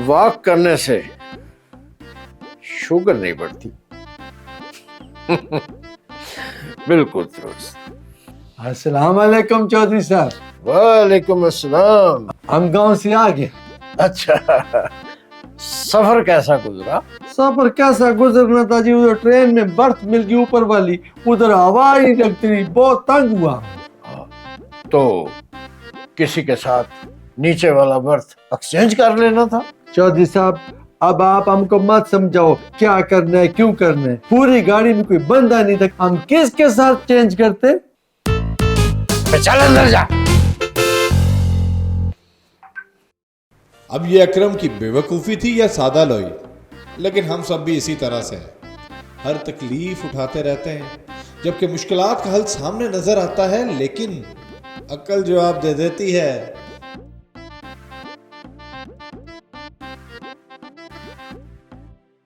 Walk کرنے سے sugar نہیں بڑھتی. بالکل درست. السلام علیکم چودھری صاحب. وعلیکم السلام. ہم گاؤں سے آ گئے. اچھا سفر کیسا گزرا؟ سفر کیسا گزرنا تھا جی, ادھر ٹرین میں برتھ مل گئی اوپر والی, ادھر ہوا ہی نہیں لگتی رہی, بہت تنگ ہوا. تو کسی کے ساتھ نیچے والا برتھ ایکسچینج کر لینا تھا. چودھری صاحب اب آپ ہم کو مت سمجھاؤ کیا کرنا ہے کیوں کرنا ہے, پوری گاڑی میں کوئی بندہ نہیں تھا, ہم کس کے ساتھ چینج کرتے. چل اندر جا. اب یہ اکرم کی بے وقوفی تھی یا سادہ لوئی, لیکن ہم سب بھی اسی طرح سے ہیں, ہر تکلیف اٹھاتے رہتے ہیں, جبکہ مشکلات کا حل سامنے نظر آتا ہے لیکن عقل جواب دے دیتی ہے